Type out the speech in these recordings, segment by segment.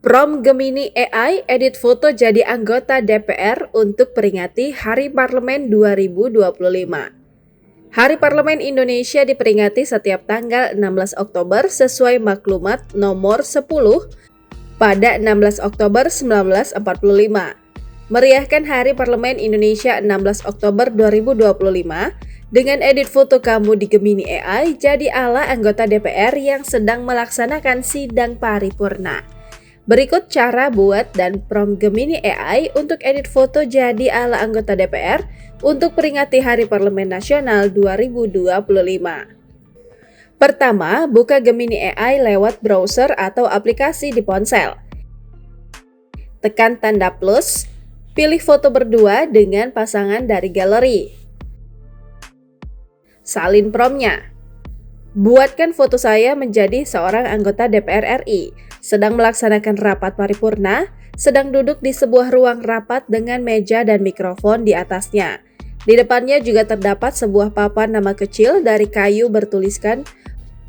Prompt Gemini AI edit foto jadi anggota DPR untuk peringati Hari Parlemen 2025. Hari Parlemen Indonesia diperingati setiap tanggal 16 Oktober sesuai maklumat nomor 10 pada 16 Oktober 1945. Meriahkan Hari Parlemen Indonesia 16 Oktober 2025 dengan edit foto kamu di Gemini AI jadi ala anggota DPR yang sedang melaksanakan sidang paripurna. Berikut cara buat dan prompt Gemini AI untuk edit foto jadi ala anggota DPR untuk peringati Hari Parlemen Nasional 2025. Pertama, buka Gemini AI lewat browser atau aplikasi di ponsel. Tekan tanda plus, pilih foto berdua dengan pasangan dari galeri. Salin promptnya. Buatkan foto saya menjadi seorang anggota DPR RI, sedang melaksanakan rapat paripurna, sedang duduk di sebuah ruang rapat dengan meja dan mikrofon di atasnya. Di depannya juga terdapat sebuah papan nama kecil dari kayu bertuliskan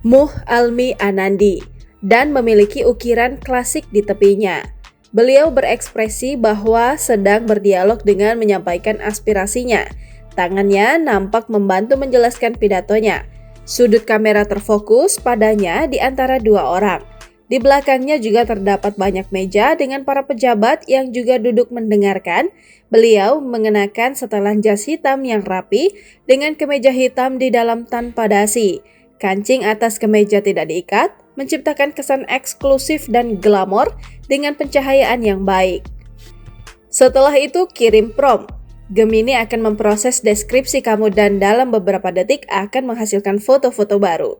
Muh Almi Anandi dan memiliki ukiran klasik di tepinya. Beliau berekspresi bahwa sedang berdialog dengan menyampaikan aspirasinya. Tangannya nampak membantu menjelaskan pidatonya. Sudut kamera terfokus padanya di antara dua orang. Di belakangnya juga terdapat banyak meja dengan para pejabat yang juga duduk mendengarkan. Beliau mengenakan setelan jas hitam yang rapi dengan kemeja hitam di dalam tanpa dasi. Kancing atas kemeja tidak diikat, menciptakan kesan eksklusif dan glamor dengan pencahayaan yang baik. Setelah itu kirim prompt. Gemini akan memproses deskripsi kamu dan dalam beberapa detik akan menghasilkan foto-foto baru.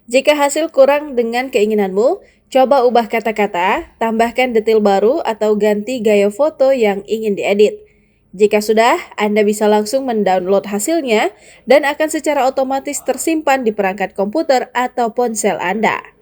Jika hasil kurang dengan keinginanmu, coba ubah kata-kata, tambahkan detail baru atau ganti gaya foto yang ingin diedit. Jika sudah, Anda bisa langsung mendownload hasilnya dan akan secara otomatis tersimpan di perangkat komputer atau ponsel Anda.